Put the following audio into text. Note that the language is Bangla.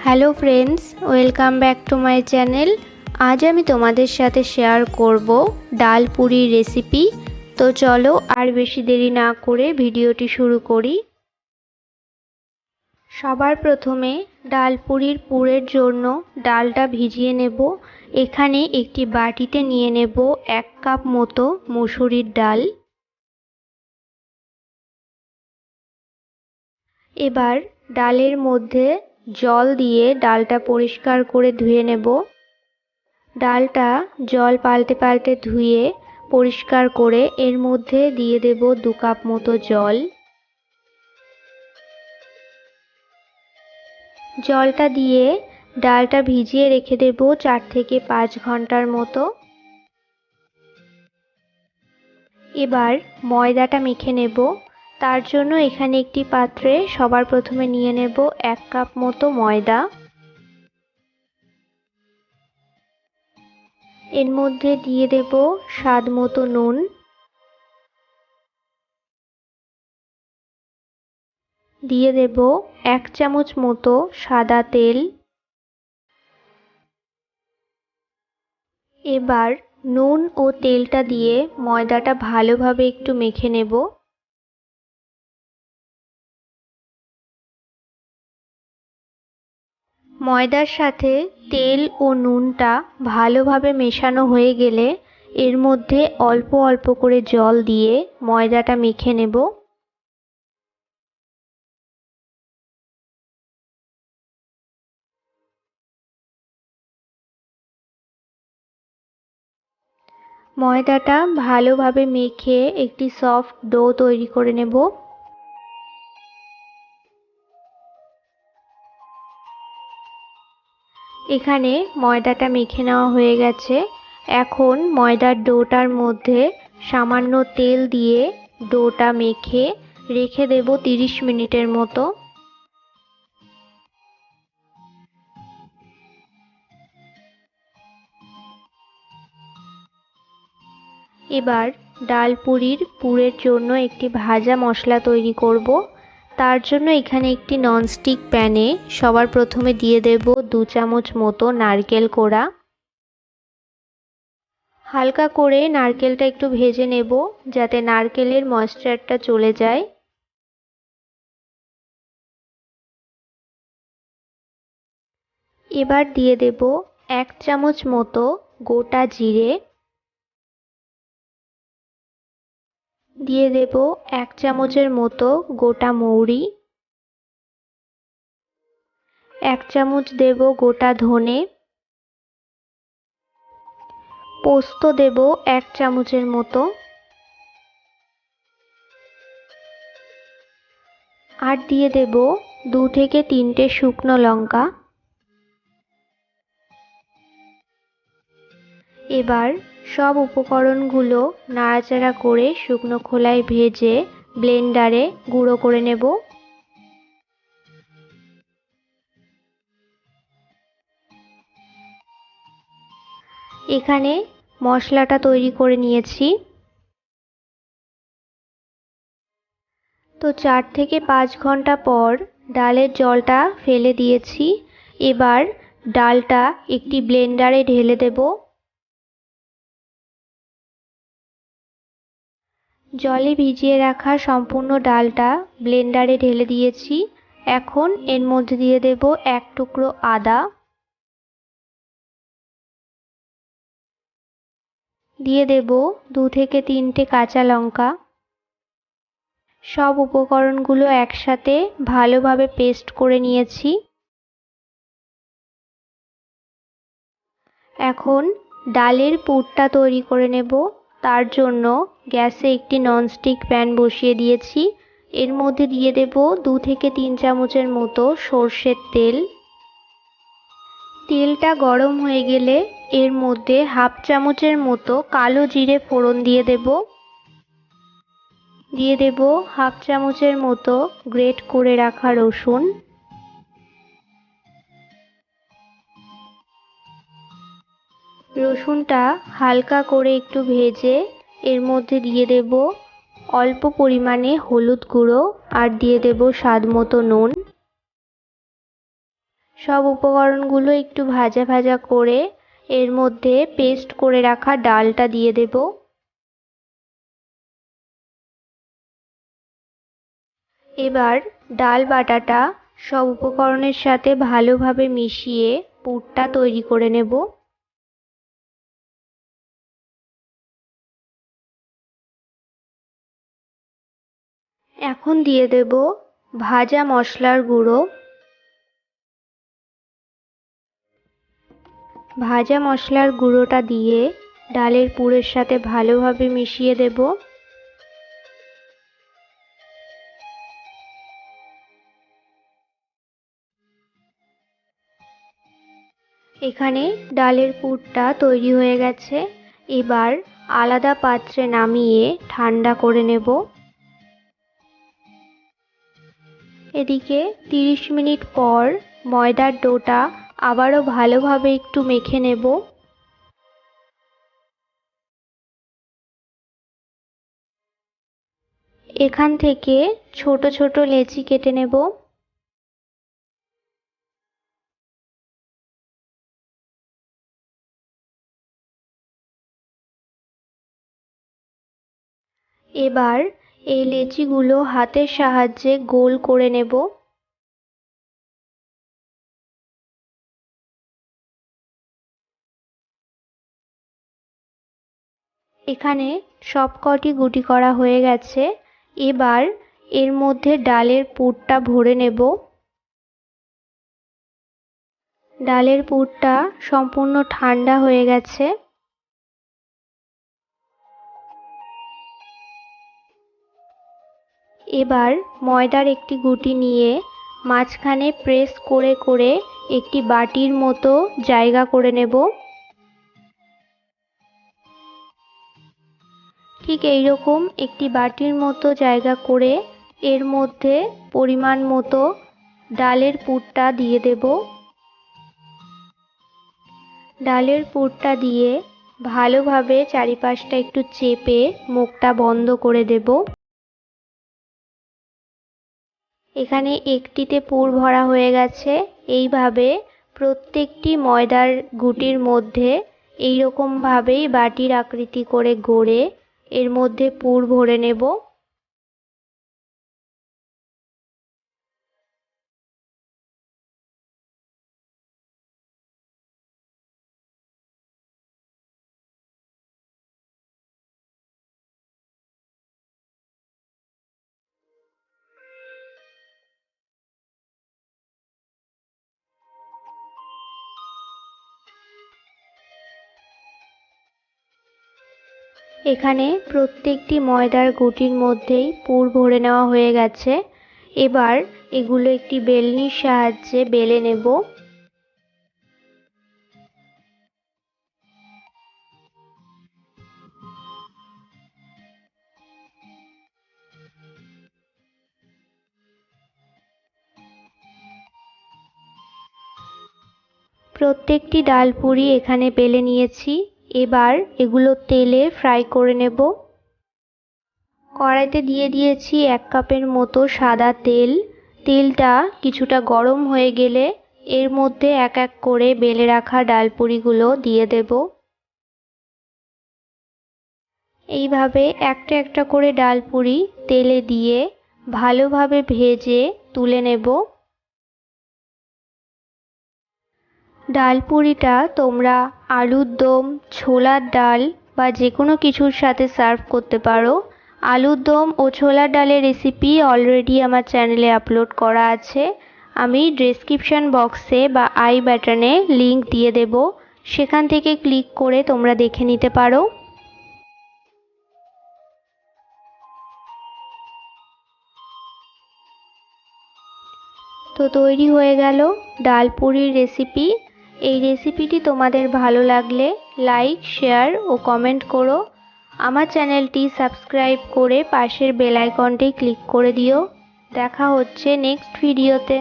Hello friends, welcome back to my channel. আজ আমি তোমাদের সাথে শেয়ার করব ডাল পুরির রেসিপি। তো চলো আর বেশি দেরি না করে ভিডিওটি শুরু করি। সবার প্রথমে ডাল পুরির পুরের জন্য ডালটা ভিজিয়ে নেব। এখানে একটি বাটিতে নিয়ে নেব 1 কাপ মতো মসুরির ডাল। এবার ডালের মধ্যে জল দিয়ে ডালটা পরিষ্কার করে ধুয়ে নেব। ডালটা জল পাল্টে পাল্টে ধুয়ে পরিষ্কার করে এর মধ্যে দিয়ে দেব 2 কাপ মতো জল। জলটা দিয়ে ডালটা ভিজিয়ে রেখে দেব 4 থেকে 5 ঘন্টার মতো। এবার ময়দাটা মেখে নেব। তার জন্য এখানে একটি পাত্রে সবার প্রথমে নিয়ে নেব 1 কাপ মতো ময়দা। এর মধ্যে দিয়ে দেব স্বাদ মতো নুন, দিয়ে দেব 1 চামচ মতো সাদা তেল। এবার নুন ও তেলটা দিয়ে ময়দাটা ভালোভাবে একটু মেখে নেব। ময়দার সাথে তেল ও নুনটা ভালোভাবে মেশানো হয়ে গেলে এর মধ্যে অল্প অল্প করে জল দিয়ে ময়দাটা মেখে নেব। ময়দাটা ভালোভাবে মেখে একটি সফট ডো তৈরি করে নেব। এখানে ময়দাটা মেখে নেওয়া হয়ে গেছে। এখন ময়দার ডোটার মধ্যে সামান্য তেল দিয়ে ডোটা মেখে রেখে দেব 30 মিনিটের মতো। এবার ডাল পুরির পুরের জন্য একটি ভাজা মশলা তৈরি করব। তার জন্য এখানে একটি ননস্টিক প্যানে সবার প্রথমে দিয়ে দেব 2 চামচ মতো নারকেল কোড়া। হালকা করে নারকেলটা একটু ভেজে নেব যাতে নারকেলের ময়েশ্চারটা চলে যায়। এবার দিয়ে দেব 1 চামচ মতো গোটা জিরে, দিয়ে দেব 1 চামচের মতো গোটা মৌরি, 1 চামচ দেব গোটা ধনে, পোস্ত দেব 1 চামচের মতো, আর দিয়ে দেব 2 থেকে 3টে শুকনো লঙ্কা। এবার সব উপকরণগুলো নাড়াচাড়া করে শুকনো খোলায় ভেজে ব্লেন্ডারে গুঁড়ো করে নেব। এখানে মশলাটা তৈরি করে নিয়েছি। তো 4 থেকে 5 ঘন্টা পর ডালের জলটা ফেলে দিয়েছি। এবার ডালটা একটি ব্লেন্ডারে ঢেলে দেব। জলে ভিজিয়ে রাখা সম্পূর্ণ ডালটা ব্লেন্ডারে ঢেলে দিয়েছি। এখন এর মধ্যে দিয়ে দেব 1 টুকরো আদা, দিয়ে দেব 2 থেকে 3টে কাঁচা লঙ্কা। সব উপকরণগুলো একসাথে ভালোভাবে পেস্ট করে নিয়েছি। এখন ডালের পুরটা তৈরি করে নেব। তার জন্য গ্যাসে একটি ননস্টিক প্যান বসিয়ে দিয়েছি। এর মধ্যে দিয়ে দেব 2 থেকে 3 চামচের মতো সর্ষের তেল। তেলটা গরম হয়ে গেলে এর মধ্যে হাফ চামচের মতো কালো জিরে ফোড়ন দিয়ে দেব। দিয়ে দেব হাফ চামচের মতো গ্রেট করে রাখা রসুন। রসুনটা হালকা করে একটু ভেজে এর মধ্যে দিয়ে দেব অল্প পরিমাণে হলুদ গুঁড়ো আর দিয়ে দেব স্বাদ মতো নুন। সব উপকরণগুলো একটু ভাজা ভাজা করে এর মধ্যে পেস্ট করে রাখা ডালটা দিয়ে দেব। এবার ডাল বাটাটা সব উপকরণের সাথে ভালোভাবে মিশিয়ে পুরটা তৈরি করে নেব। এখন দিয়ে দেব ভাজা মশলার গুঁড়ো। ভাজা মশলার গুঁড়োটা দিয়ে ডালের পুরের সাথে ভালোভাবে মিশিয়ে দেব। এখানে ডালের পুরটা তৈরি হয়ে গেছে। এবার আলাদা পাত্রে নামিয়ে ঠান্ডা করে নেব। এদিকে 30 মিনিট পর ময়দার ডোটা আবারও ভালোভাবে একটু মেখে নেব। এখান থেকে ছোট ছোট লেচি কেটে নেব। এবার এই লেচিগুলো হাতের সাহায্যে গোল করে নেব। এখানে সবকটি গুটি করা হয়ে গেছে। এবার এর মধ্যে ডালের পুরটা ভরে নেব। ডালের পুরটা সম্পূর্ণ ঠান্ডা হয়ে গেছে। এবার ময়দার একটি গুটি নিয়ে মাঝখানে প্রেস করে করে একটি বাটির মতো জায়গা করে নেব। ঠিক এইরকম একটি বাটির মতো জায়গা করে এর মধ্যে পরিমাণ মতো ডালের পুরটা দিয়ে দেব। ডালের পুরটা দিয়ে ভালোভাবে চারিপাশটা একটু চেপে মুখটা বন্ধ করে দেব। এখানে একটিতে পুর ভরা হয়ে গেছে। এইভাবে প্রত্যেকটি ময়দার গুটির মধ্যে এইরকম ভাবেই বাটির আকৃতি করে গড়ে এর মধ্যে পুর ভরে নেব। এখানে প্রত্যেকটি ময়দার গুটির মধ্যেই পুর ভরে নেওয়া হয়ে গেছে। এবার এগুলো একটি বেলনির সাহায্যে বেলে নেব। প্রত্যেকটি ডালপুরি এখানে বেলে নিয়েছি। এবার এগুলো তেলে ফ্রাই করে নেব। কড়াইতে দিয়ে দিয়েছি 1 কাপের মতো সাদা তেল। তেলটা কিছুটা গরম হয়ে গেলে এর মধ্যে এক এক করে বেলে রাখা ডালপুরিগুলো দিয়ে দেব। এইভাবে একটা একটা করে ডালপুরি তেলে দিয়ে ভালোভাবে ভেজে তুলে নেব। ডালপুরিটা তোমরা আলুর দম, ছোলার ডাল বা যে কোনো কিছুর সাথে সার্ভ করতে পারো। আলুর দম ও ছোলার ডালের রেসিপি অলরেডি আমার চ্যানেলে আপলোড করা আছে। আমি ডেসক্রিপশন বক্সে বা আই বাটনে লিংক দিয়ে দেব, সেখান থেকে ক্লিক করে তোমরা দেখে নিতে পারো। তো তৈরি হয়ে গেল ডালপুরির রেসিপি। এই রেসিপিটি তোমাদের ভালো লাগলে লাইক, শেয়ার ও কমেন্ট করো। আমার চ্যানেলটি সাবস্ক্রাইব করে পাশের বেল আইকনটি ক্লিক করে দিও। দেখা হচ্ছে নেক্সট ভিডিওতে।